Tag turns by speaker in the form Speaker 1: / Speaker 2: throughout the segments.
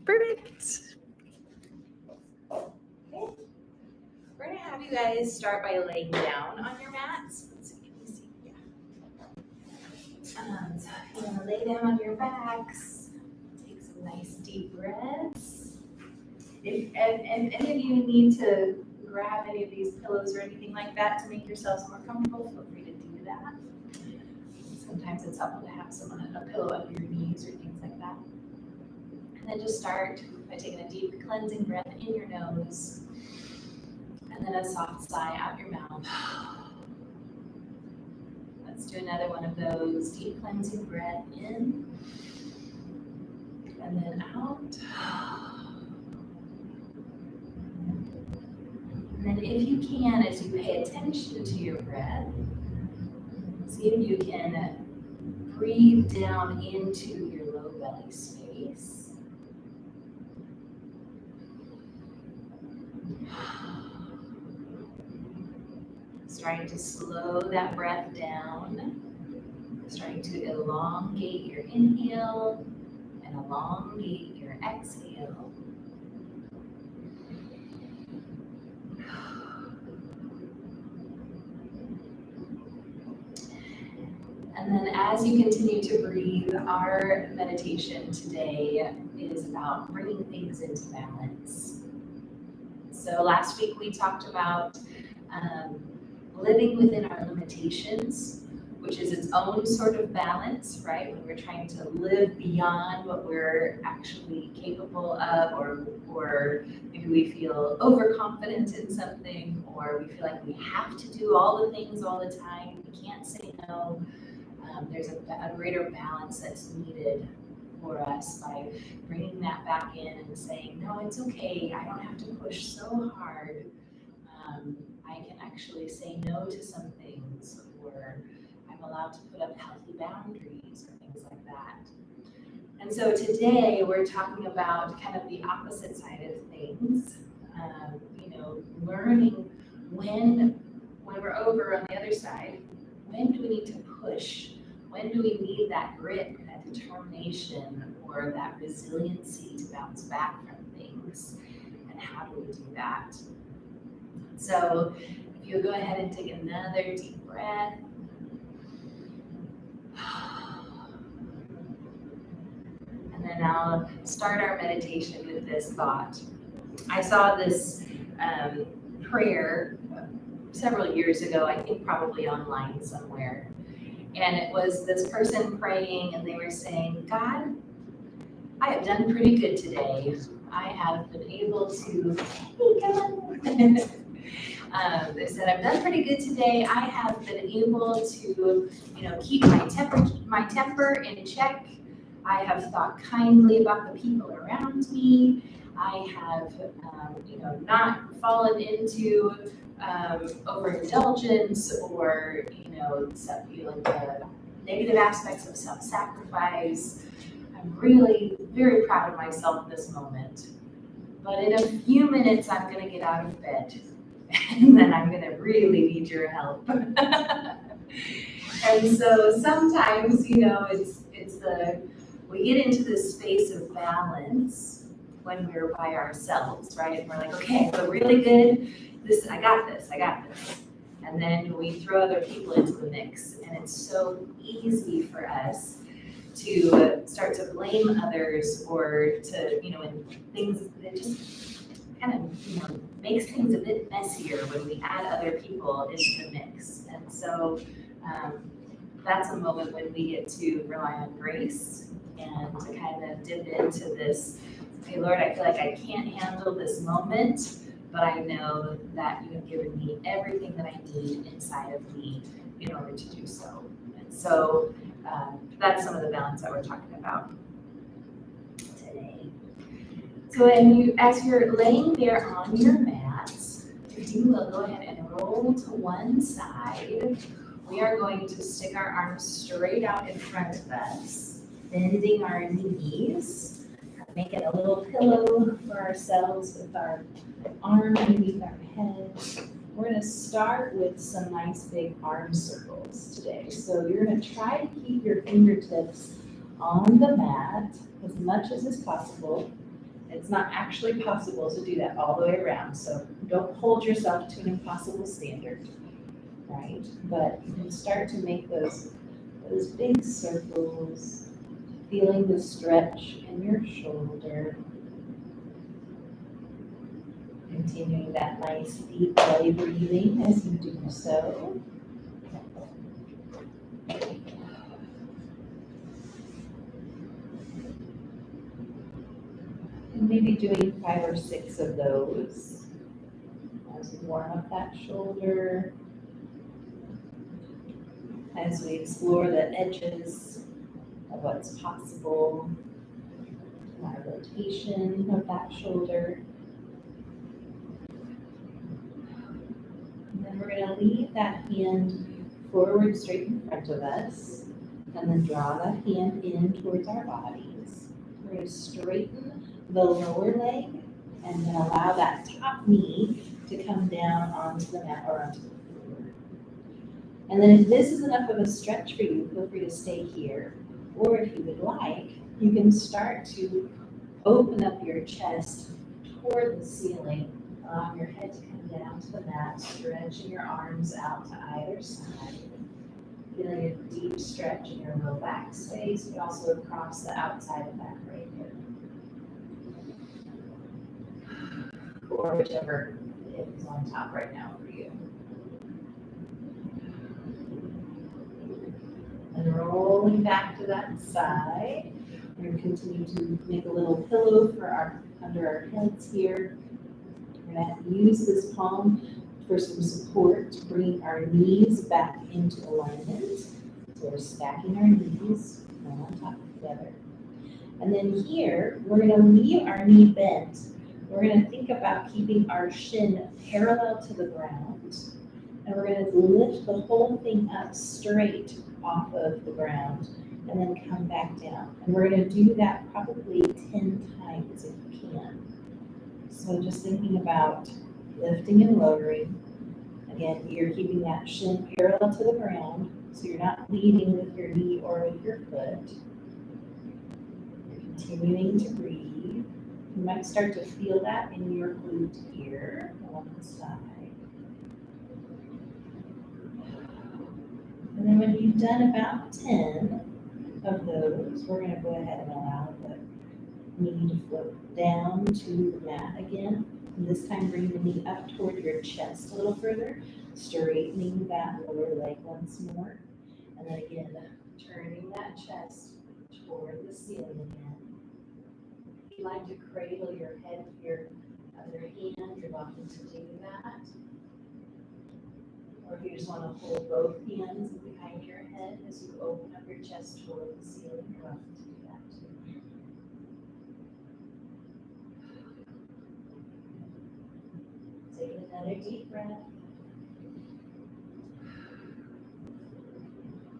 Speaker 1: Perfect. Okay. We're going to have you guys start by laying down on your mats. Let's see, can you see? Yeah. So if you want to lay down on your backs, take some nice deep breaths. If any of you need to grab any of these pillows or anything like that to make yourselves more comfortable, feel free to do that. Sometimes it's helpful to have a pillow under your knees or things like that. And then just start by taking a deep cleansing breath in your nose, and then a soft sigh out your mouth. Let's do another one of those. Deep cleansing breath in, and then out. And then if you can, as you pay attention to your breath, see if you can breathe down into your low belly space. Starting to slow that breath down, starting to elongate your inhale and elongate your exhale. And then as you continue to breathe, our meditation today is about bringing things into balance. So last week we talked about living within our limitations, which is its own sort of balance, right? When we're trying to live beyond what we're actually capable of, or maybe we feel overconfident in something, or we feel like we have to do all the things all the time. We can't say no. There's a greater balance that's needed for us by bringing that back in and saying, no, it's okay. I don't have to push so hard. I can actually say no to some things, or I'm allowed to put up healthy boundaries or things like that. And so today we're talking about kind of the opposite side of things, learning when we're over on the other side, when do we need to push? When do we need that grit, that determination, or that resiliency to bounce back from things? And how do we do that? So if you'll go ahead and take another deep breath. And then I'll start our meditation with this thought. I saw this prayer several years ago, I think probably online somewhere. And it was this person praying, and they were saying, God, I have done pretty good today. I have been able to, they said, I've done pretty good today. I have been able to, keep my temper in check. I have thought kindly about the people around me. I have, not fallen into overindulgence or, the negative aspects of self-sacrifice. I'm really very proud of myself this moment. But in a few minutes, I'm going to get out of bed, and then I'm going to really need your help. And so sometimes, we get into this space of balance when we're by ourselves, right? And we're like, okay, I feel really good. I got this. And then we throw other people into the mix. And it's so easy for us to start to blame others, or to, when things, it just kind of, makes things a bit messier when we add other people into the mix. And so that's a moment when we get to rely on grace and to kind of dip into this, okay, Lord, I feel like I can't handle this moment, but I know that you have given me everything that I need inside of me in order to do so. And so that's some of the balance that we're talking about today. So as you're laying there on your mats, if you will go ahead and roll to one side, we are going to stick our arms straight out in front of us, bending our knees, making a little pillow for ourselves with our arm underneath our head. We're going to start with some nice big arm circles today. So you're going to try to keep your fingertips on the mat as much as is possible.
Speaker 2: It's not actually possible to do that all the way around, so don't hold yourself to an impossible standard, right? But you can start to make those big circles, feeling the stretch in your shoulder. Continuing that nice deep belly breathing as you do so. And maybe doing 5 or 6 of those as we warm up that shoulder, as we explore the edges of what's possible, our rotation of that shoulder. And then we're going to leave that hand forward straight in front of us, and then draw the hand in towards our bodies. We're going to straighten the lower leg and then allow that top knee to come down onto the mat or onto the floor. And then if this is enough of a stretch for you, feel free to stay here. Or if you would like, you can start to open up your chest toward the ceiling, allowing your head to come down to the mat, stretching your arms out to either side. Feeling a deep stretch in your low back space, but also across the outside of that right hip. Or whichever is on top right now for you. And rolling back to that side. We're going to continue to make a little pillow for under our heads here. We're going to use this palm for some support, bringing our knees back into alignment. So we're stacking our knees one on top of the other. And then here, we're going to leave our knee bent. We're going to think about keeping our shin parallel to the ground. And we're going to lift the whole thing up straight off of the ground and then come back down. And we're going to do that probably 10 times if you can. So just thinking about lifting and lowering. Again, you're keeping that shin parallel to the ground, so you're not leading with your knee or with your foot. You're continuing to breathe. You might start to feel that in your glute here along the side. And then when you've done about 10 of those, we're going to go ahead and allow the knee to float down to the mat again. And this time bring the knee up toward your chest a little further, straightening that lower leg once more. And then again, turning that chest toward the ceiling again. If you like to cradle your head with your other hand, you're welcome to do that. Or if you just want to hold both hands behind your head as you open up your chest toward the ceiling, you're welcome to do that too. Take another deep breath.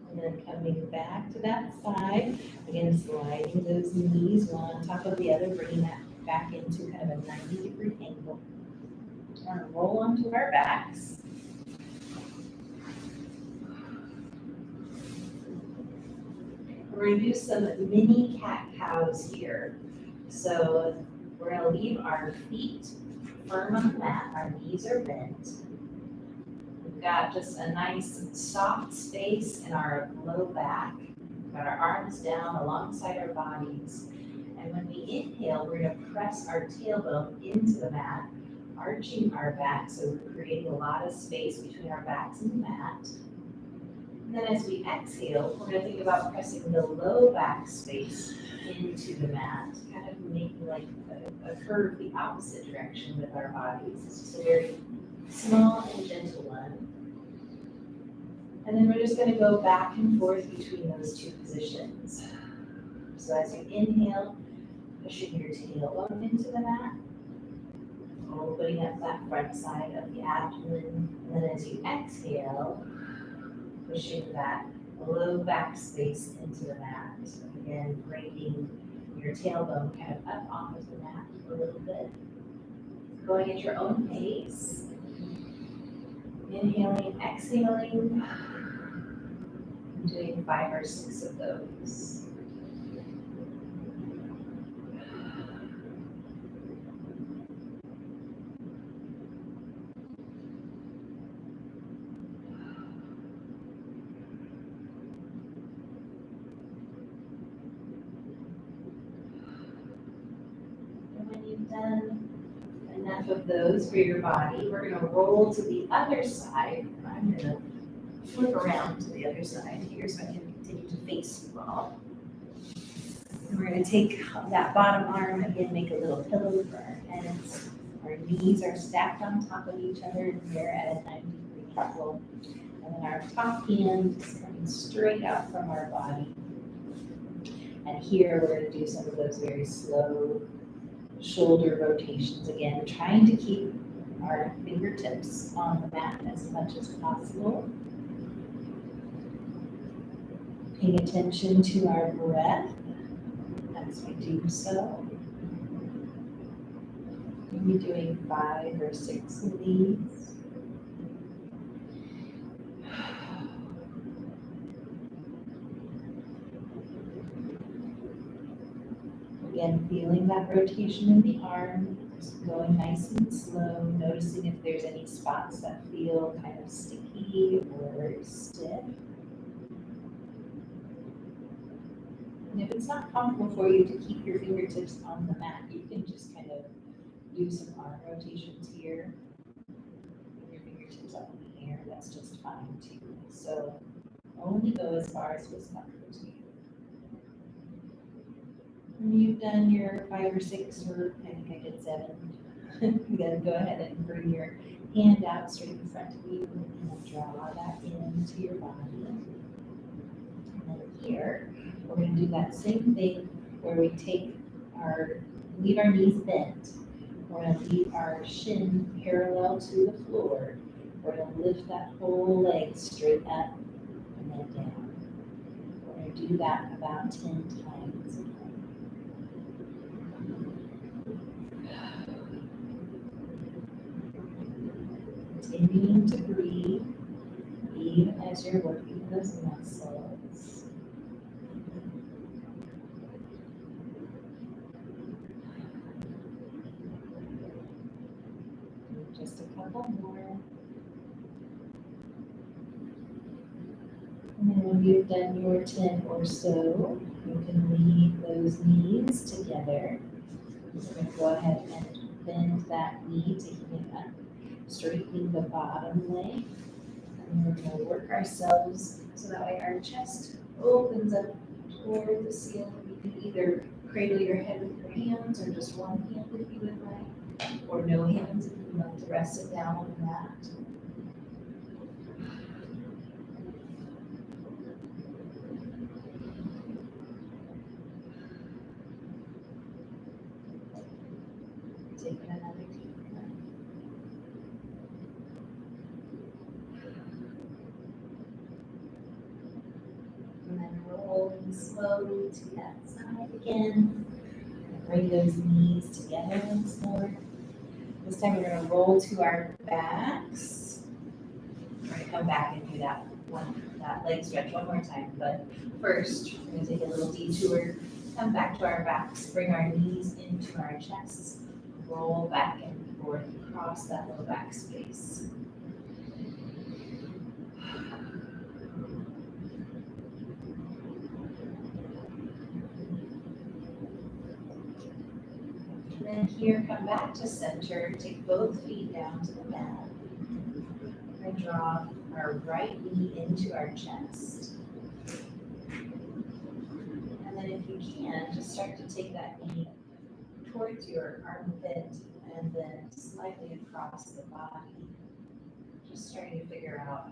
Speaker 2: And then coming back to that side, again sliding those knees one on top of the other, bringing that back into kind of a 90-degree angle. We're going to roll onto our backs. We're going to do some mini cat-cows here. So we're going to leave our feet firm on the mat, our knees are bent. We've got just a nice soft space in our low back. We've got our arms down alongside our bodies. And when we inhale, we're going to press our tailbone into the mat, arching our back, so we're creating a lot of space between our backs and the mat. And then as we exhale, we're going to think about pressing the low back space into the mat, kind of making like a curve the opposite direction with our bodies. It's just a very small and gentle one. And then we're just going to go back and forth between those two positions. So as you inhale, pushing your tailbone into the mat, opening up that front side of the abdomen. And then as you exhale, pushing that low back space into the mat. Again, bringing your tailbone kind of up off of the mat a little bit. Going at your own pace. Inhaling, exhaling. Doing 5 or 6 of those. Done. Enough of those for your body. We're gonna roll to the other side. I'm gonna flip around to the other side here so I can continue to face you all. And we're gonna take that bottom arm, again, make a little pillow for our heads. Our knees are stacked on top of each other and we're at a 90-degree angle. And then our top hand is coming straight out from our body. And here we're gonna do some of those very slow shoulder rotations again, trying to keep our fingertips on the mat as much as possible. Paying attention to our breath as we do so. Maybe doing 5 or 6 of these. Again, feeling that rotation in the arm, just going nice and slow, noticing if there's any spots that feel kind of sticky or stiff. And if it's not comfortable for you to keep your fingertips on the mat, you can just kind of do some arm rotations here. With your fingertips up in the air, that's just fine too. So only go as far as feels comfortable to you. When you've done your 5 or 6, or I think I did 7, then go ahead and bring your hand out straight in front of you and draw that into your body. And then here, we're going to do that same thing where we leave our knees bent. We're going to leave our shin parallel to the floor. We're going to lift that whole leg straight up and then down. We're going to do that about 10 times. Continuing to breathe, even as you're working those muscles. Just a couple more. And then when you've done your 10 or so, you can leave those knees together. We're going to go ahead and bend that knee, taking it up, straightening the bottom leg. And we're going to work ourselves so that way our chest opens up toward the ceiling. You can either cradle your head with your hands or just one hand if you would like, or no hands if you like to rest it down on the mat. Take another deep breath. And then rolling slowly to that side again. Bring those knees together once more. This time we're going to roll to our backs. We're going to come back and do that leg stretch one more time. But first, we're going to take a little detour, come back to our backs, bring our knees into our chests, roll back and forth across that low back space. And then here, come back to center, take both feet down to the mat, and draw our right knee into our chest. And then if you can, just start to take that knee towards your armpit and then slightly across the body. Just starting to figure out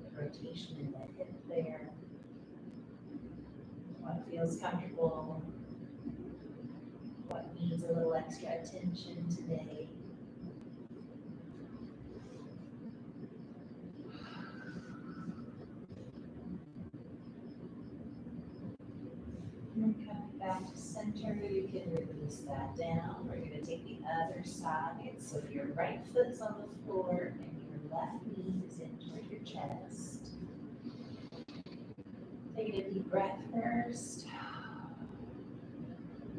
Speaker 2: the rotation in the hip there, what feels comfortable, what needs a little extra attention today. And then coming back to center, you can release that down. We're going to take the other side. So your right foot's on the floor and your left knee is in toward your chest. Take a deep breath first.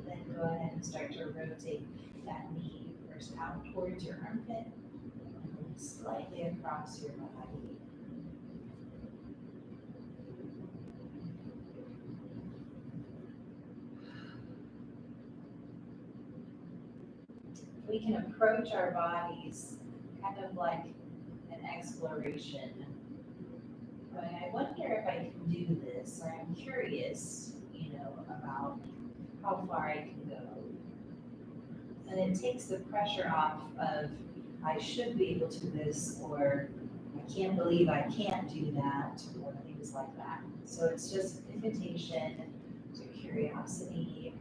Speaker 2: Then go ahead and start to rotate that knee first out towards your armpit and then slightly across your body. we can approach our bodies kind of like an exploration. Going, I wonder if I can do this, or I'm curious, about how far I can go. And it takes the pressure off of, I should be able to do this, or I can't believe I can't do that, or things like that. So it's just an invitation to curiosity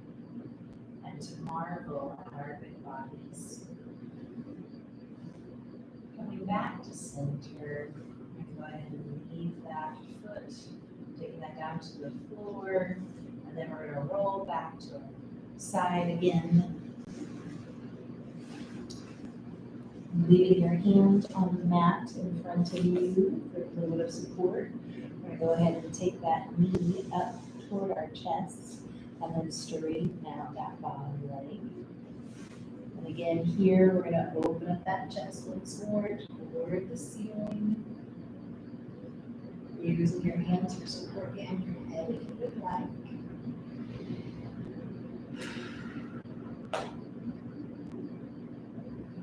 Speaker 2: and to marvel at our big bodies. Coming back to center, go ahead and leave that foot, taking that down to the floor, and then we're going to roll back to our side again. Leaving your hand on the mat in front of you for a little bit of support. We're going to go ahead and take that knee up toward our chest and then straighten out that bottom leg. And again, here we're going to open up that chest once more toward the ceiling. Using your hands for support behind your head if you would like.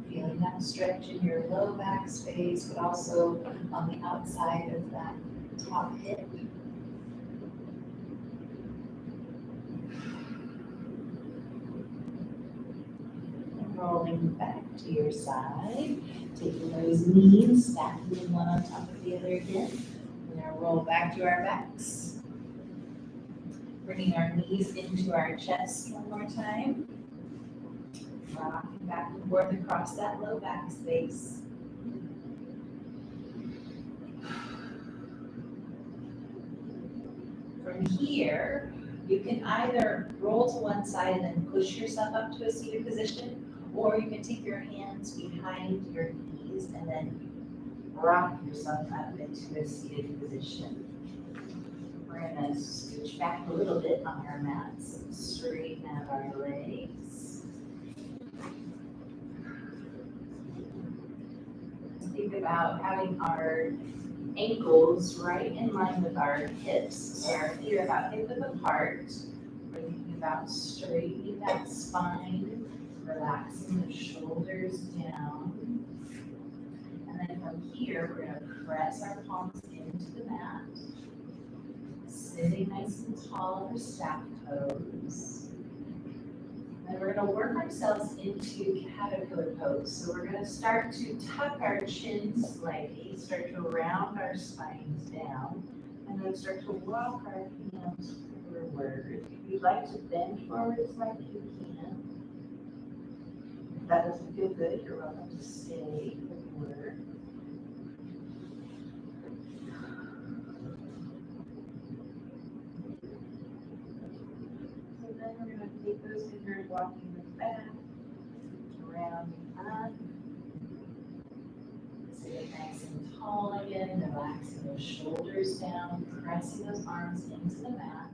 Speaker 2: Feeling that stretch in your low back space, but also on the outside of that top hip. And rolling back to your side, taking those knees, stacking them one on top of the other again. We're going to roll back to our backs. Bringing our knees into our chest one more time. Rocking back and forth across that low back space. From here, you can either roll to one side and then push yourself up to a seated position, or you can take your hands behind your knees and then rock yourself up into a seated position. We're going to scooch back a little bit on our mats and straighten out our legs. Think about having our ankles right in line with our hips. So our feet are about hip width apart. We're thinking about straightening that spine, relaxing the shoulders down. And then from here, we're going to press our palms into the mat. Sitting nice and tall on our stack pose. And we're going to work ourselves into caterpillar pose. So we're going to start to tuck our chin slightly, start to round our spines down, and then start to walk our hands forward. If you'd like to bend forward as much as you can. If that doesn't feel good, you're welcome to stay forward. So then we're going to take those fingers walking them back, rounding up. Sit nice and tall again, relaxing those shoulders down, pressing those arms into the mat.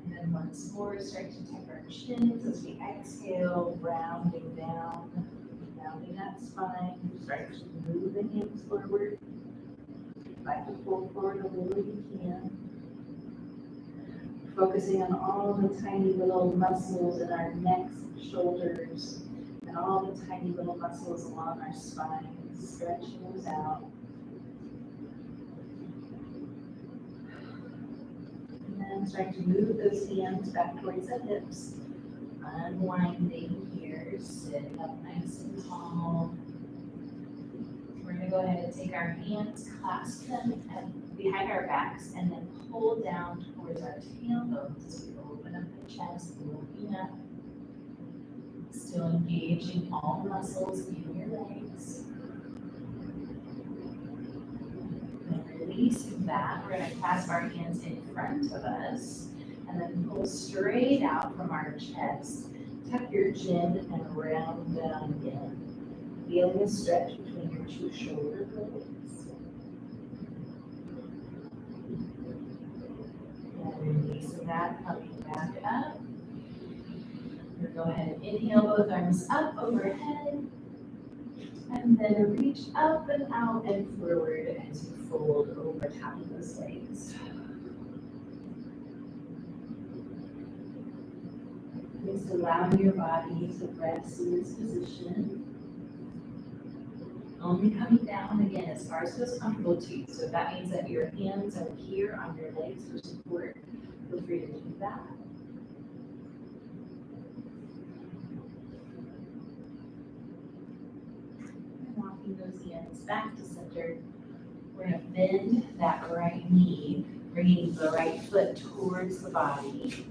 Speaker 2: And then once more, start to tuck our chins as we exhale, rounding down, rounding that spine. Start to move the hands forward. Try to pull forward a little if you can. Focusing on all the tiny little muscles in our necks, shoulders, and all the tiny little muscles along our spine. Stretching those out. And then start to move those hands back towards the hips. Unwinding here, sitting up nice and tall. We're going to go ahead and take our hands, clasp them behind our backs, and then pull down towards our tailbones. We open up the chest, looking up, still engaging all muscles in your legs. And releasing that, we're going to clasp our hands in front of us, and then pull straight out from our chest. Tuck your chin and round down again. Feeling a stretch between your two shoulder blades. And releasing that, coming back up. We'll go ahead and inhale both arms up overhead. And then reach up and out and forward as you fold over top of those legs. Just allowing your body to rest in this position. Only coming down again as far as feels comfortable to you. So if that means that your hands are here on your legs for support, feel free to do that. And walking those hands back to center. We're going to bend that right knee, bringing the right foot towards the body.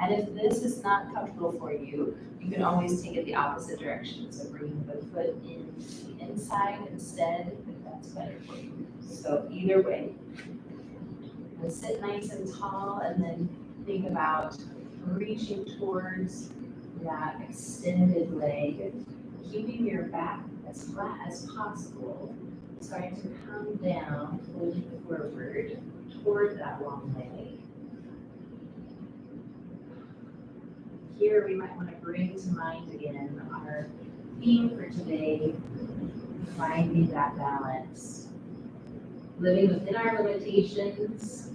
Speaker 2: And if this is not comfortable for you, you can always take it the opposite direction. So bringing the foot in the inside instead, if that's better for you. So either way, and sit nice and tall, and then think about reaching towards that extended leg, keeping your back as flat as possible, starting to come down, folding forward toward that long leg. Here we might want to bring to mind again our theme for today, finding that balance. Living within our limitations,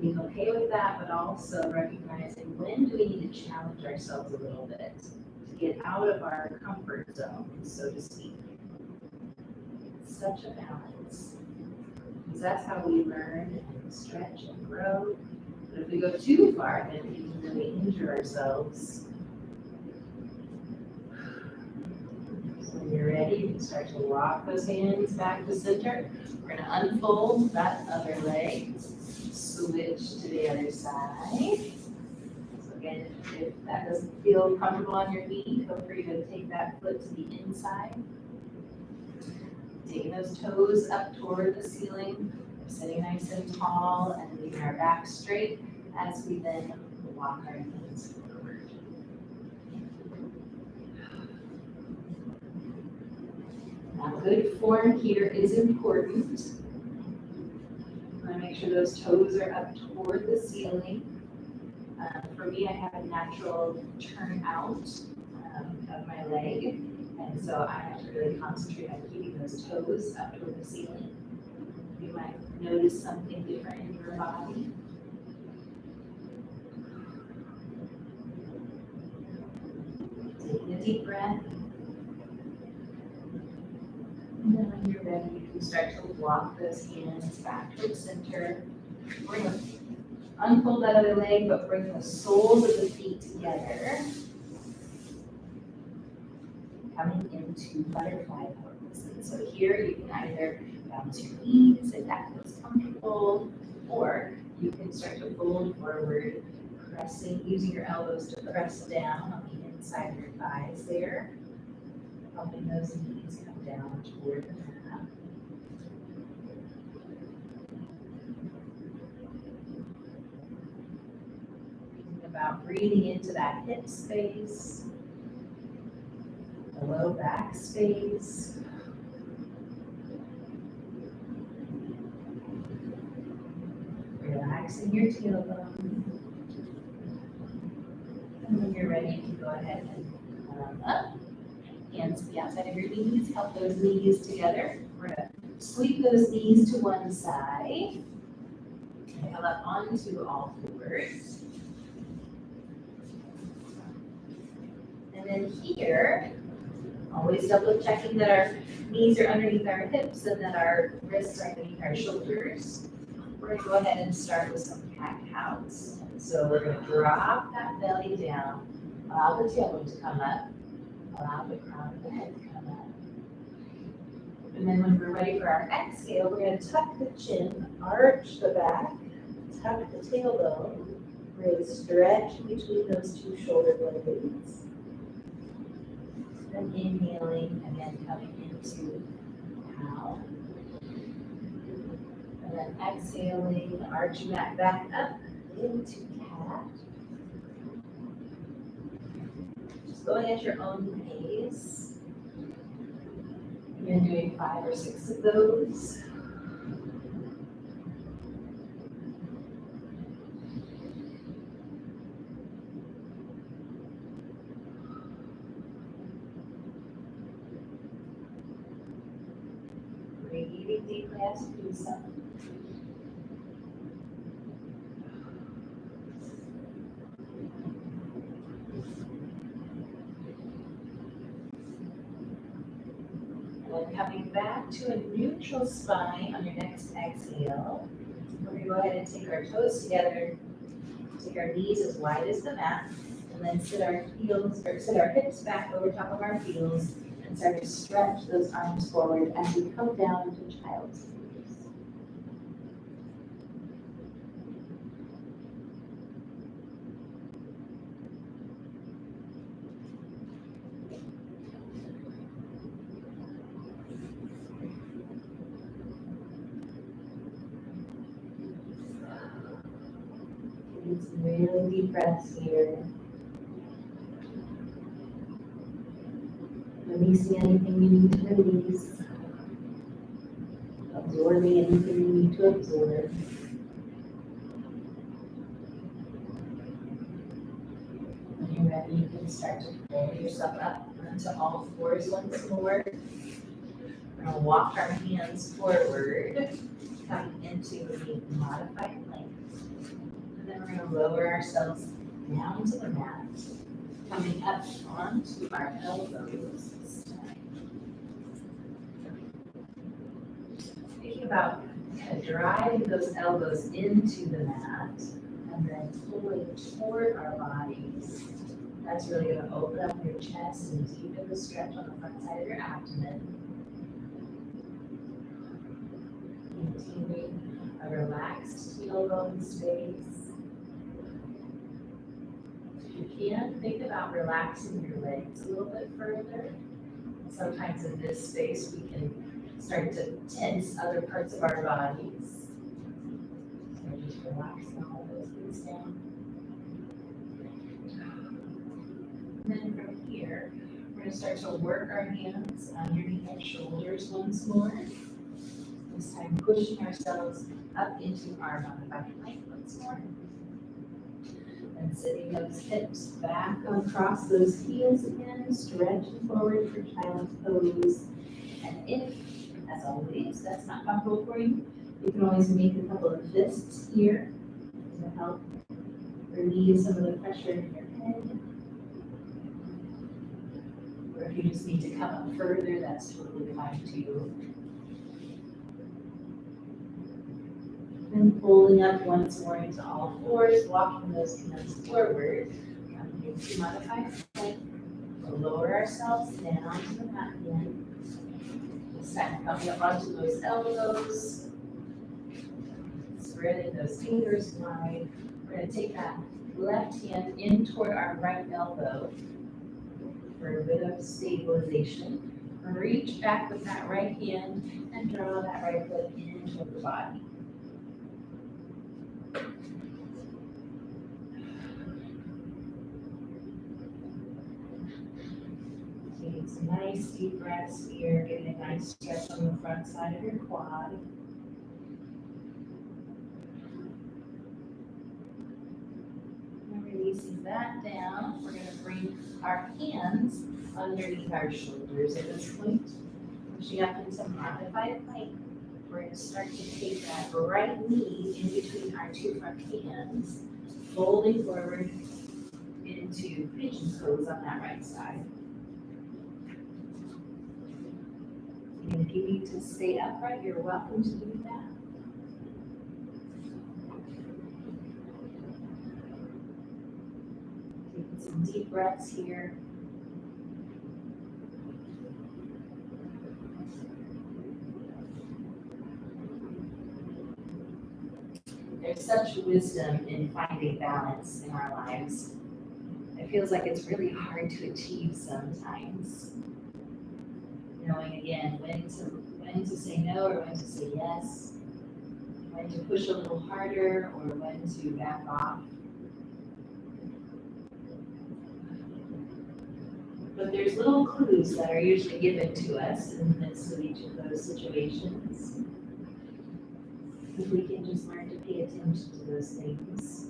Speaker 2: being okay with that, but also recognizing when do we need to challenge ourselves a little bit to get out of our comfort zone, so to speak. It's such a balance, because that's how we learn and stretch and grow. But if we go too far, then we can really injure ourselves. So when you're ready, you can start to walk those hands back to center. We're going to unfold that other leg, switch to the other side. So again, if that doesn't feel comfortable on your feet, feel free to take that foot to the inside. Taking those toes up toward the ceiling. Sitting nice and tall and leaving our back straight as we then walk our hands forward. Now, good form here is important. You want to make sure those toes are up toward the ceiling. For me, I have a natural turn out of my leg, and so I have to really concentrate on keeping those toes up toward the ceiling. You might notice something different in your body. Taking a deep breath. And then when you're ready, you can start to walk those hands back towards center. We're going to unfold that other leg, but bring the soles of the feet together. Coming into butterfly pose. And so here you can either bounce your knees if that feels comfortable, or you can start to fold forward, pressing, using your elbows to press down on the inside of your thighs there, helping those knees come down toward the mat. Thinking about breathing into that hip space, the low back space. Relaxing your tailbone. And when you're ready, you can go ahead and come up. Hands to the outside of your knees. Help those knees together. We're going to sweep those knees to one side. Come up onto all fours. And then here, always double checking that our knees are underneath our hips and that our wrists are underneath our shoulders. We're going to go ahead and start with some cat-cows. So we're going to drop that belly down, allow the tailbone to come up, allow the crown of the head to come up. And then when we're ready for our exhale, we're going to tuck the chin, arch the back, tuck the tailbone, really stretch between those two shoulder blades. Then inhaling, again coming into cow. And then exhaling, arching that back up into cat. Just going at your own pace. You're doing 5 or 6 of those. Breathing deeply as you do so. And coming back to a neutral spine on your next exhale. We're gonna go ahead and take our toes together, take our knees as wide as the mat, and then sit our hips back over top of our heels and start to stretch those arms forward as we come down into child's pose. Take some really deep breaths here. Releasing anything you need to release. Absorbing anything you need to absorb. When you're ready, you can start to pull yourself up onto all fours once more. We're going to walk our hands forward, come into a modified plank. And then we're going to lower ourselves down to the mat, coming up onto our elbows this time. Thinking about driving those elbows into the mat and then pulling toward our bodies. That's really going to open up your chest and deepen the stretch on the front side of your abdomen. Maintaining a relaxed tailbone space. If you can, think about relaxing your legs a little bit further. Sometimes in this space we can start to tense other parts of our bodies. So just relaxing all those things down. And then from here, we're going to start to work our hands underneath our shoulders once more. This time pushing ourselves up into our modified plank once more. And sitting those hips back across those heels again, stretching forward for child's pose. And if, as always, that's not comfortable for you, you can always make a couple of fists here to help relieve some of the pressure in your head. Or if you just need to come up further, that's totally fine too. And pulling up once more into all fours, walking those hands forward, coming into modified plank. We'll lower ourselves down to the mat again. This time coming up onto those elbows, spreading those fingers wide. We're going to take that left hand in toward our right elbow for a bit of stabilization. Reach back with that right hand and draw that right foot in toward the body. Taking some nice deep breaths here, getting a nice stretch on the front side of your quad. And releasing that down, we're going to bring our hands underneath our shoulders at this point. Pushing up into modified plank. We're going to start to take that right knee in between our two front hands, folding forward into pigeon pose on that right side. And if you need to stay upright, you're welcome to do that. Taking some deep breaths here. There's such wisdom in finding balance in our lives. It feels like it's really hard to achieve sometimes. Knowing again when to say no or when to say yes, when to push a little harder or when to back off. But there's little clues that are usually given to us in the midst of each of those situations. If we can just learn to pay attention to those things.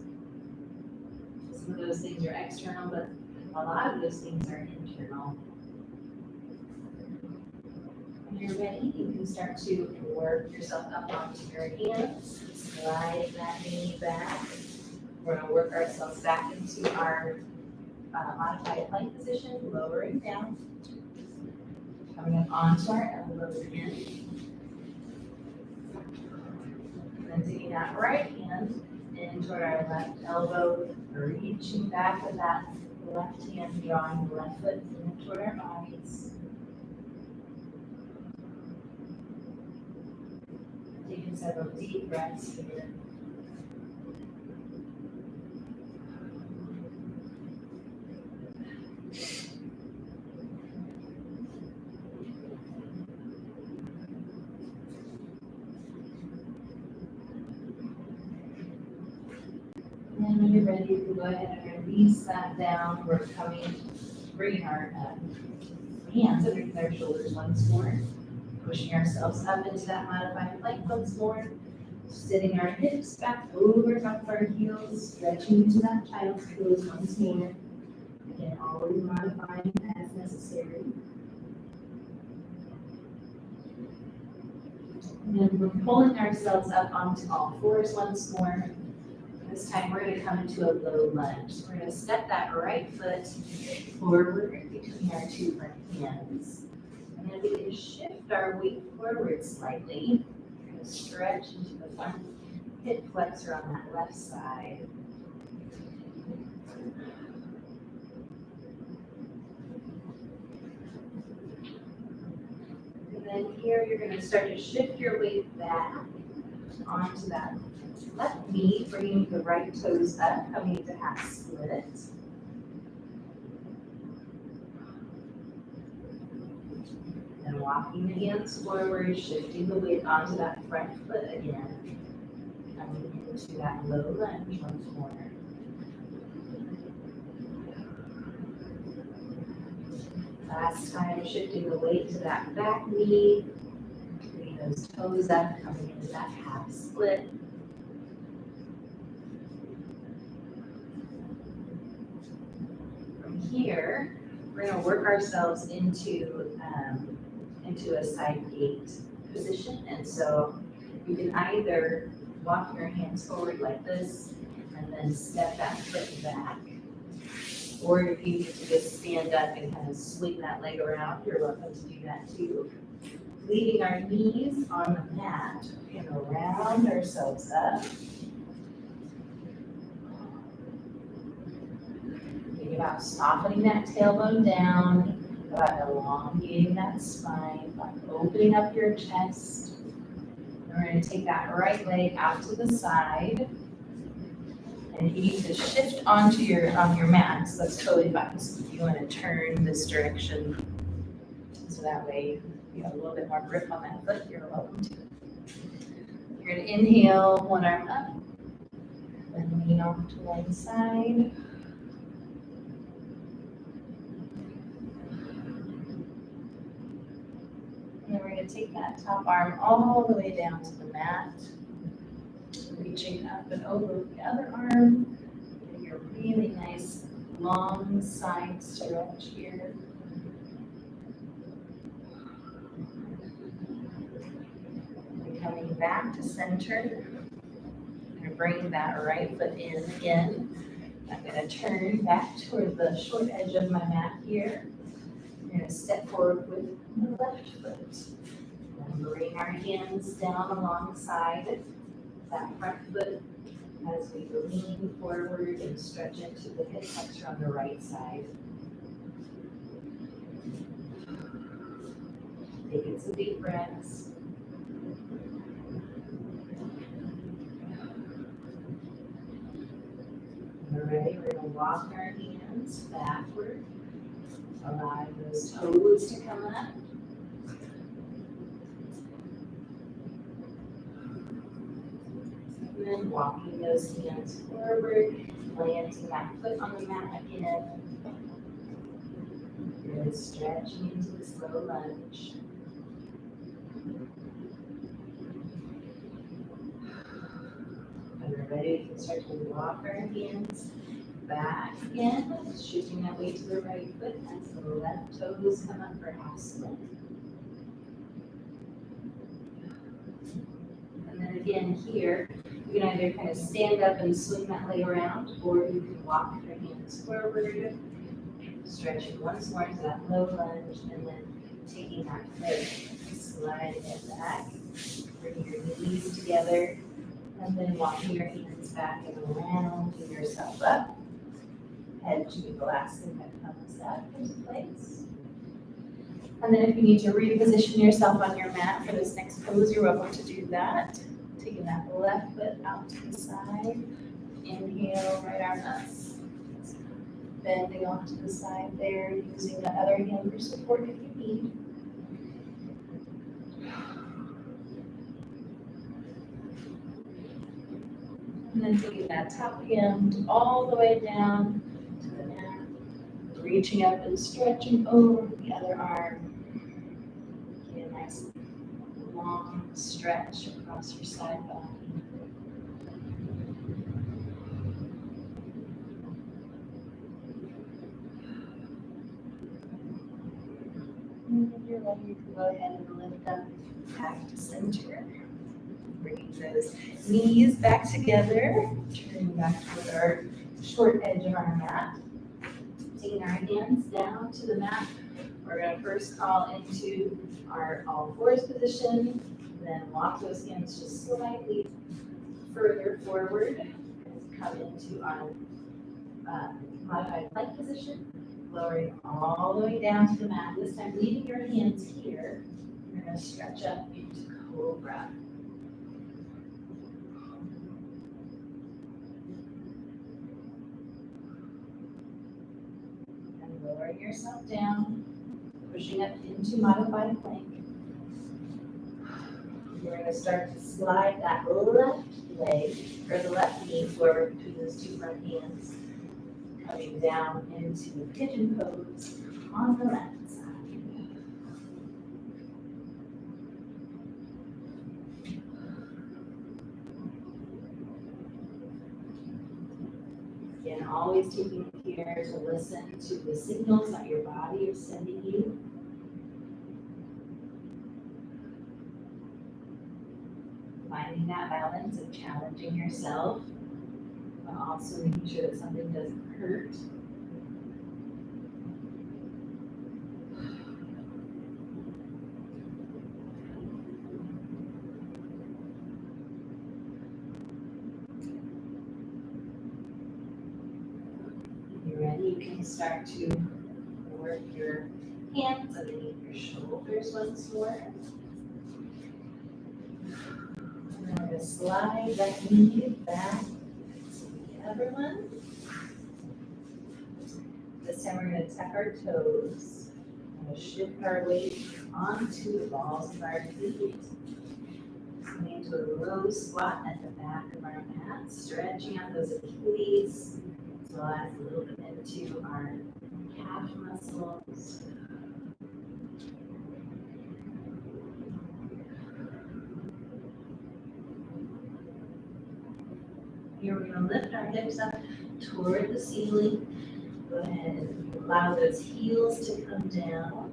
Speaker 2: Some of those things are external, but a lot of those things are internal. When you're ready, you can start to work yourself up onto your hands. Slide that knee back. We're going to work ourselves back into our modified plank position, lowering down. Coming up onto our elbow again. And then taking that right hand in toward our left elbow, reaching back with that left hand, drawing the left foot in toward our bodies. Taking several deep breaths here. And then when you're ready, you can go ahead and release that down. We're bringing our hands underneath our shoulders once more. Pushing ourselves up into that modified plank once more. Sitting our hips back over top of our heels, stretching into that child's pose once more. Again, always modifying as necessary. And then we're pulling ourselves up onto all fours once more. This time we're going to come into a low lunge. So we're going to step that right foot forward between our two front hands. And then we can shift our weight forward slightly. We're going to stretch into the front hip flexor on that left side. And then here you're going to start to shift your weight back onto that left knee, bringing the right toes up, coming into half split. And walking the hands forward, shifting the weight onto that front foot again. Coming into that low lunge once more. Last time, shifting the weight to that back knee, bringing those toes up, coming into that half split. From here, we're going to work ourselves into a side gate position. And so you can either walk your hands forward like this and then step that foot back. Or if you need to just stand up and kind of swing that leg around, you're welcome to do that too. Leaving our knees on the mat, we're going to round ourselves up. Think about softening that tailbone down, about elongating that spine, about opening up your chest. And we're going to take that right leg out to the side. And you need to shift on your mat, so that's totally fine. So if you want to turn this direction, so that way you have a little bit more grip on that foot, you're welcome to. You're going to inhale, one arm up, then lean off to one side. And then we're going to take that top arm all the way down to the mat. Reaching up and over the other arm. Getting your really nice long side stretch here. And coming back to center. I'm going to bring that right foot in again. I'm going to turn back toward the short edge of my mat here. We're going to step forward with the left foot. And bring our hands down alongside that front foot as we lean forward and stretch into the hip flexor on the right side. Taking some deep breaths. When we're ready, we're going to walk our hands backward, allowing those toes to come up. And then walking those hands forward, planting that foot on the mat again. Really stretching into this low lunge. When we're ready, we can start to walk our hands back again, shifting that weight to the right foot as the left toes come up for half split. And then again here, you can either kind of stand up and swing that leg around, or you can walk your hands forward, stretching once more to that low lunge, and then Taking that foot, sliding it back, bringing your knees together, and then walking your hands back and rounding yourself up. Head should be the last thing that comes up into place. And then if you need to reposition yourself on your mat for this next pose, you're welcome to do that. Taking that left foot out to the side. Inhale, right arm up. Bending off to the side there, using the other hand for support if you need. And then taking that top hand all the way down to the mat, reaching up and stretching over the other arm. Get a nice long stretch across your side body. And when you're ready, you can go ahead and lift up back to center. Bringing those knees back together, turning back toward our short edge of our mat. Taking our hands down to the mat. We're going to first crawl into our all fours position, then walk those hands just slightly further forward. Come into our modified plank position, lowering all the way down to the mat. This time, leaving your hands here. You're going to stretch up into cobra. And lowering yourself down, pushing up into modified plank. You're going to start to slide that left leg, or the left knee forward between those two front hands. Coming down into pigeon pose on the left side. Again, always taking care to listen to the signals that your body is sending you. Finding that balance of challenging yourself, but also making sure that something doesn't hurt. When you're ready, you can start to work your hands underneath your shoulders once more. And then we're going to slide that knee back to the other one. This time we're going to tuck our toes. We're going to shift our weight onto the balls of our feet. Coming into a low squat at the back of our mat, stretching out those Achilles, as well as a little bit into our calf muscles. Here we're going to lift our hips up toward the ceiling. Go ahead and allow those heels to come down.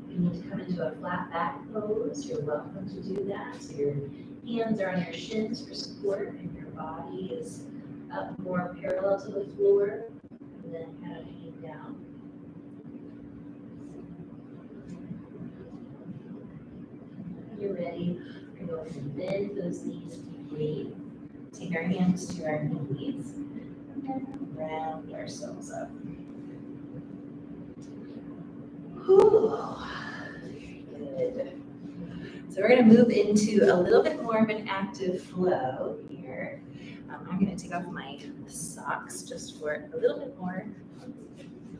Speaker 2: If you need to come into a flat back pose, you're welcome to do that. So your hands are on your shins for support and your body is up more parallel to the floor and then kind of hang down. When you're ready, we're going to go ahead and bend those knees deeply. Take our hands to our knees. And round ourselves up. Whew. Very good. So we're going to move into a little bit more of an active flow here. I'm going to take off my socks just for a little bit more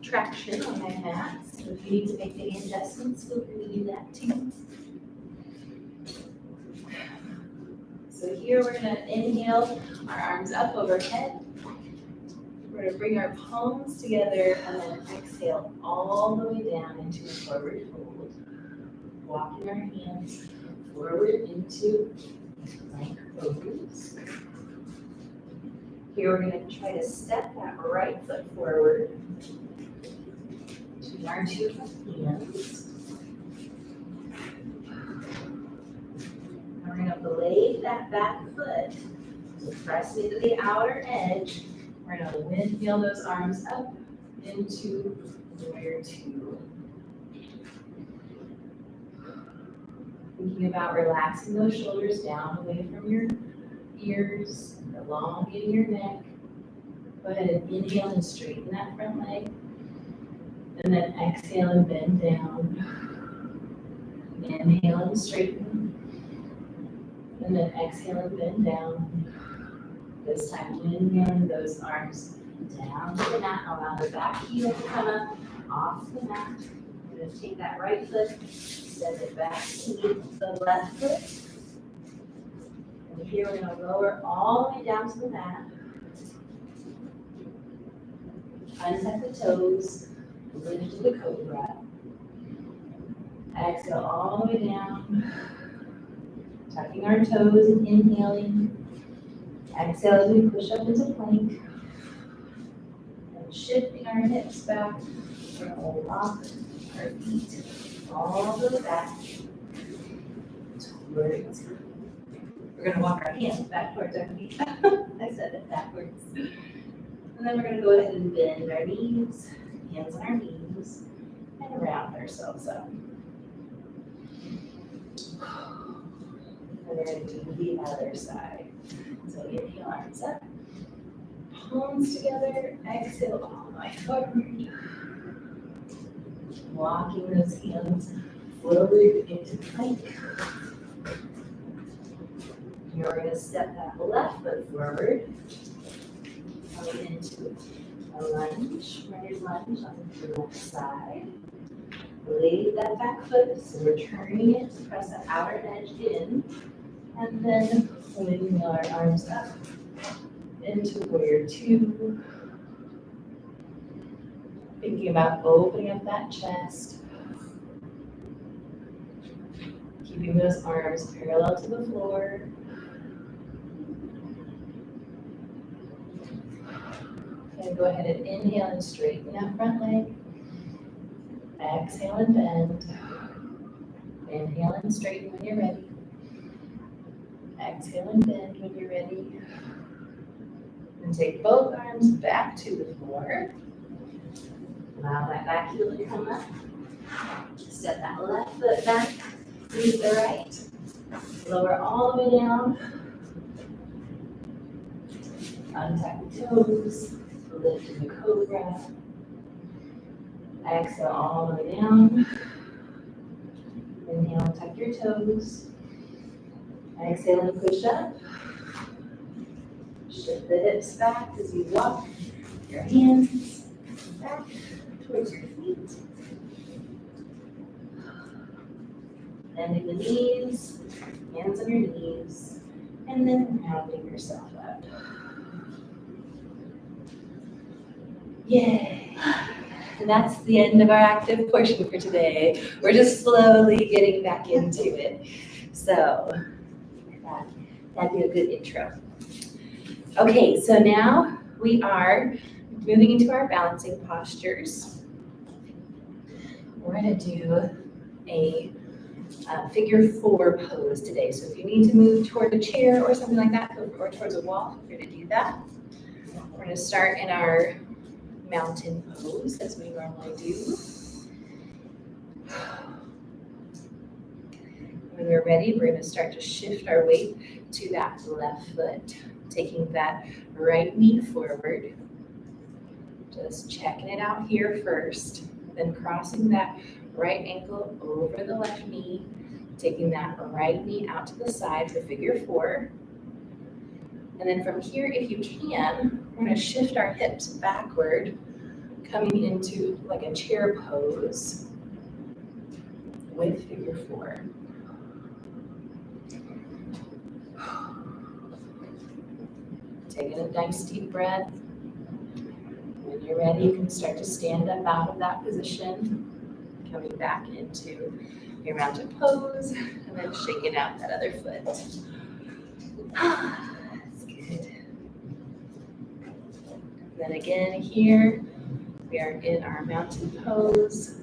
Speaker 2: traction on my mat. So if you need to make any adjustments, feel free to do that too. So here we're going to inhale, our arms up overhead. We're going to bring our palms together and then exhale all the way down into a forward fold. Walking our hands forward into plank pose. Here we're going to try to step that right foot forward to our two hands. And we're going to blade that back foot to press into the outer edge. We're going to windmill those arms up into warrior two. Thinking about relaxing those shoulders down away from your ears, elongating your neck. Go ahead and inhale and straighten that front leg. And then exhale and bend down. Inhale and straighten. And then exhale and bend down. This time, inhaling those arms down to the mat. Allow the back heel to come up off the mat. You're going to take that right foot, step it back to meet the left foot. And here we're going to lower all the way down to the mat. Untuck the toes, lift to the cobra. Exhale all the way down. Tucking our toes and inhaling. Exhale as we push up into plank. And shifting our hips back. We're going to rock our feet all the way back. We're going to walk our hands back towards our feet. I said it backwards. And then we're going to go ahead and bend our knees, hands on our knees, and round ourselves up. And we're going to do the other side. So inhale, arms up, palms together, exhale all the way forward. Walking those hands forward into plank. And we're going to step that left foot forward. Coming into a lunge, runner's lunge on the left side. Leave that back foot, so we're turning it to press the outer edge in. And then windmill our arms up into warrior two. Thinking about opening up that chest. Keeping those arms parallel to the floor. And go ahead and inhale and straighten that front leg. Exhale and bend. Inhale and straighten when you're ready. Exhale and bend when you're ready. And take both arms back to the floor. Allow that back heel to come up. Step that left foot back. Squeeze the right. Lower all the way down. Untuck the toes. Lift in the cobra. Exhale all the way down. Inhale, tuck your toes. Exhale and push up. Shift the hips back as you walk your hands back towards your feet. Bending the knees, hands on your knees, and then rounding yourself up. Yay! And that's the end of our active portion for today. We're just slowly getting back into it. So that'd be a good intro. Okay, so now we are moving into our balancing postures. We're going to do a figure four pose today. So if you need to move toward a chair or something like that, or towards a wall, we're going to do that. We're going to start in our mountain pose as we normally do. When we're ready, we're going to start to shift our weight to that left foot, taking that right knee forward. Just checking it out here first, then crossing that right ankle over the left knee, taking that right knee out to the side for figure four. And then from here, if you can, we're going to shift our hips backward, coming into like a chair pose with figure four. Taking a nice deep breath. When you're ready, you can start to stand up out of that position, coming back into your mountain pose, and then shaking out that other foot. That's good. Then again here, we are in our mountain pose,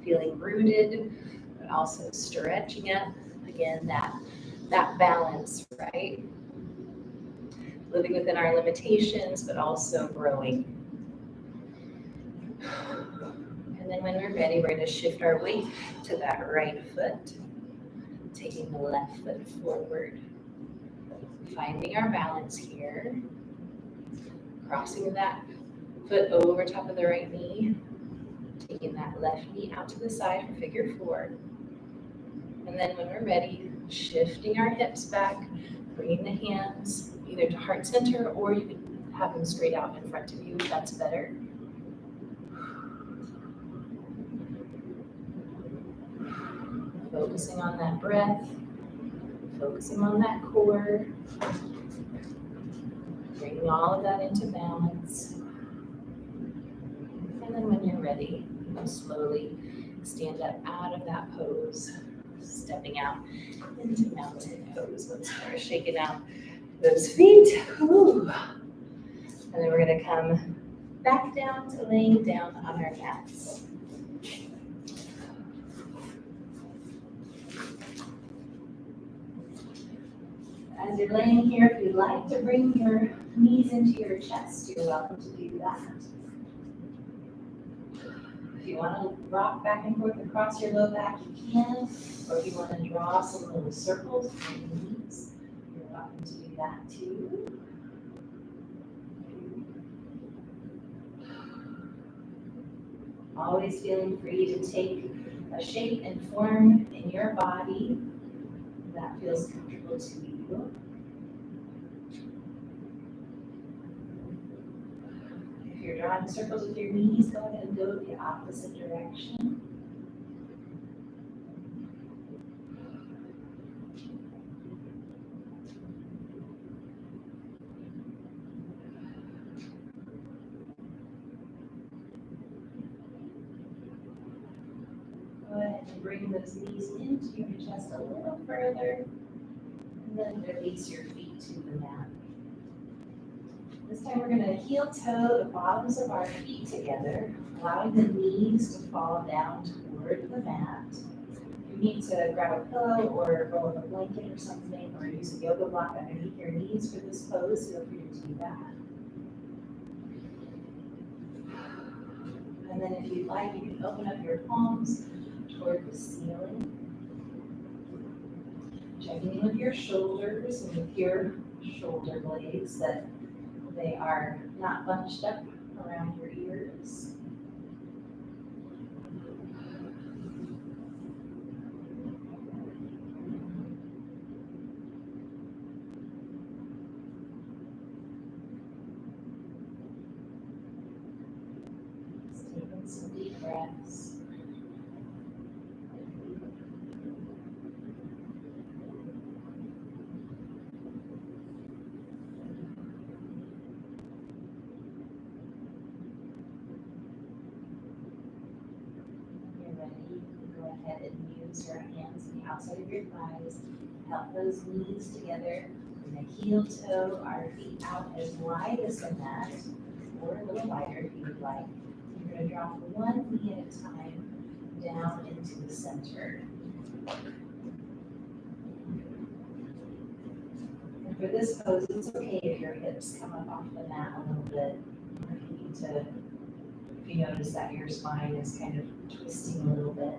Speaker 2: feeling rooted, but also stretching up. Again, that balance, right? Living within our limitations, but also growing. And then when we're ready, we're going to shift our weight to that right foot.
Speaker 1: taking the left foot forward, finding our balance here, crossing that foot over top of the right knee, taking that left knee out to the side for figure four. And then when we're ready, shifting our hips back, bringing the hands either to heart center or you can have them straight out in front of you if that's better. Focusing on that breath, focusing on that core, bringing all of that into balance. And then when you're ready, you can slowly stand up out of that pose, stepping out into mountain pose. Let's start shaking out those feet. Ooh. And then we're going to come back down to laying down on our mats. As you're laying here, if you'd like to bring your knees into your chest, you're welcome to do that. If you want to rock back and forth across your low back, you can. Or if you want to draw some little circles with your knees, you're welcome to do that too. Always feeling free to take a shape and form in your body that feels comfortable to you. If you're drawing circles with your knees, go ahead and go the opposite direction. Go ahead and bring those knees into your chest a little further, and then release your feet to the mat. This time we're going to heel toe the bottoms of our feet together, allowing the knees to fall down toward the mat. If you need to grab a pillow or roll up a blanket or something, or use a yoga block underneath your knees for this pose, feel free to do that. And then if you'd like, you can open up your palms toward the ceiling. Checking in with your shoulders and with your shoulder blades that they are not bunched up around your ears. Just taking some deep breaths. Use your hands on the outside of your thighs, help those knees together, and heel toe our feet out as wide as the mat, or a little wider if you would like. You're going to drop one knee at a time down into the center. And for this pose, it's okay if your hips come up off the mat a little bit, or if you need to, if you notice that your spine is kind of twisting a little bit.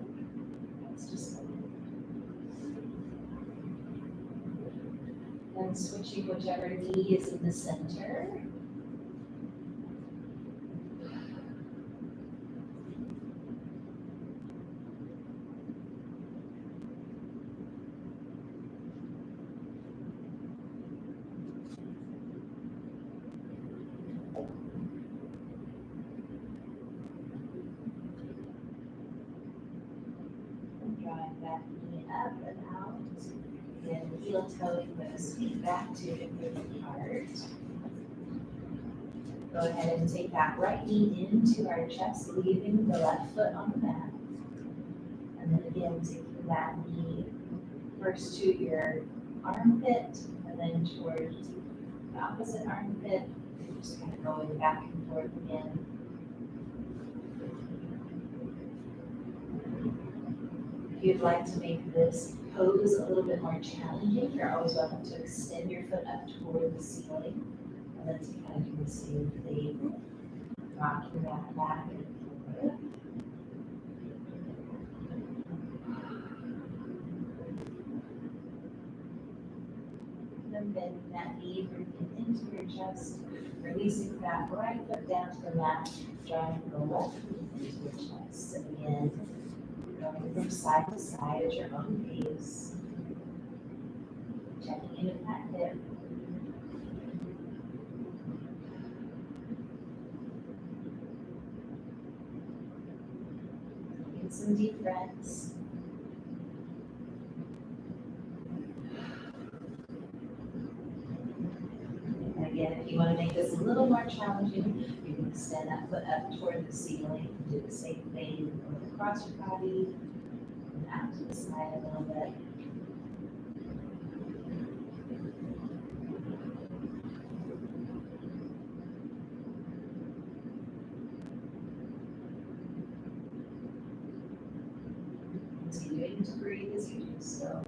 Speaker 1: Just then switching whichever knee is in the center. Drawing that knee up and out. And heel toeing those feet back to hip width apart. Go ahead and take that right knee into our chest, leaving the left foot on the mat. And then again, taking that knee first to your armpit, and then towards the opposite armpit. Just kind of going back and forth again. If you'd like to make this pose a little bit more challenging, you're always welcome to extend your foot up toward the ceiling. And then to kind of do the same thing, rocking that back and forth.
Speaker 2: breathing into your chest, releasing that right foot down to the mat, drawing the left knee into your chest. And again, going from side to side at your own pace. Checking in with that hip. Get some deep breaths. And again, if you want to make this a little more challenging, you can extend that foot up toward the ceiling. Do the same thing, going across your body and out to the side a little bit. Continuing to breathe as you do so.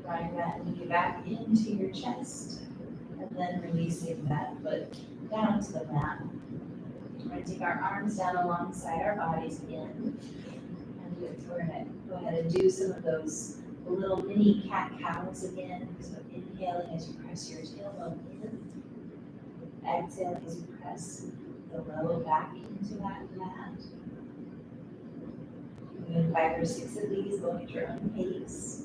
Speaker 2: Drawing that knee back into your chest, and then releasing that foot down to the mat. We're going to take our arms down alongside our bodies again. And we're going to go ahead and do some of those little mini cat-cows again. So inhaling as you press your tailbone in. Exhaling as you press the low back into that mat. Doing 5 or 6 of these, going at your own pace.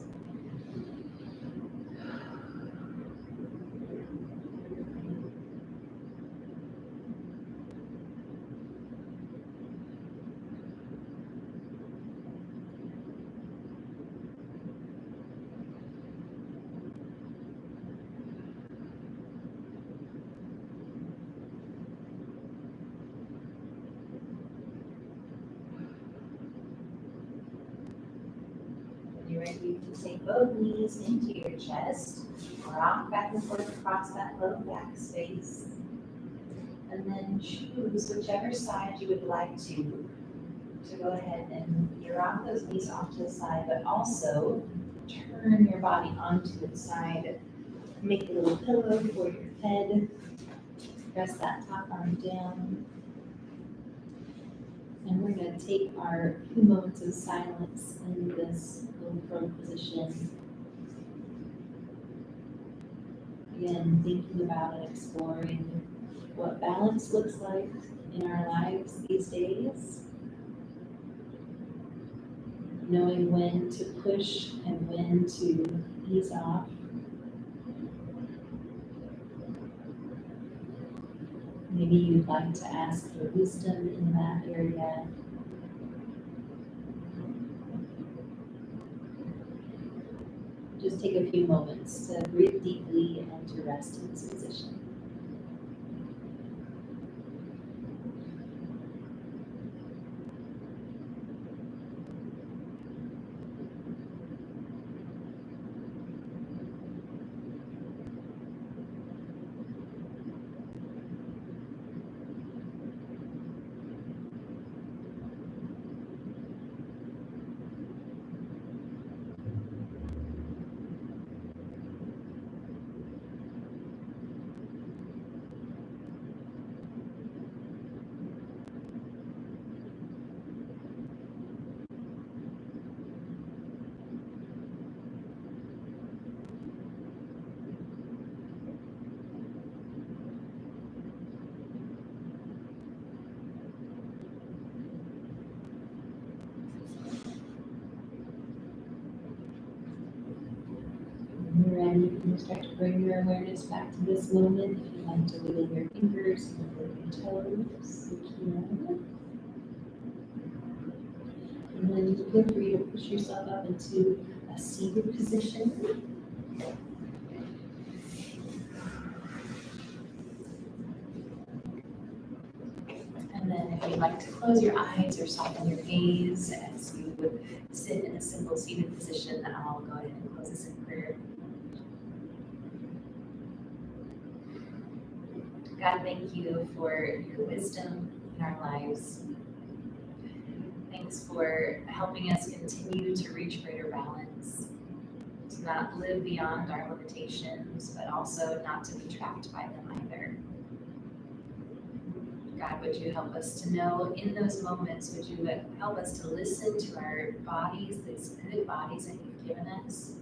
Speaker 2: You're ready to take both knees into your chest, rock back and forth across that low back space, and then choose whichever side you would like to go ahead and you rock those knees off to the side, but also turn your body onto its side. Make a little pillow for your head. Press that top arm down. And we're going to take our few moments of silence in this little prone position. Again, thinking about and exploring what balance looks like in our lives these days. Knowing when to push and when to ease off. Maybe you'd like to ask for wisdom in that area. Just take a few moments to breathe deeply and to rest in this position. When you're ready, you can start to bring your awareness back to this moment. If you'd like to wiggle your fingers and wiggle your toes, you can. And then feel free to push yourself up into a seated position. And then if you'd like to close your eyes or soften your gaze as you would sit in a simple seated position, I'll go ahead and close this in prayer. God, thank you for your wisdom in our lives. Thanks for helping us continue to reach greater balance, to not live beyond our limitations, but also not to be trapped by them either. God, would you help us to know in those moments, would you help us to listen to our bodies, these good bodies that you've given us?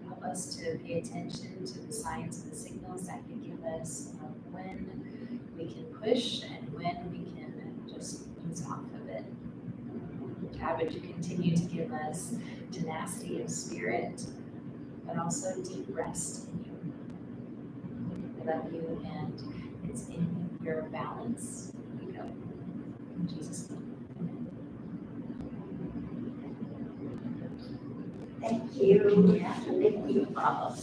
Speaker 2: Help
Speaker 1: help us to pay attention to the signs and the signals that can give us when we can push and when we can just ease off of it. God, would you continue to give us tenacity of spirit, but also deep rest in you. I love you, and it's in your balance we go. In Jesus' name, amen.
Speaker 2: Thank you.
Speaker 1: Yeah.
Speaker 2: Thank you, Bob.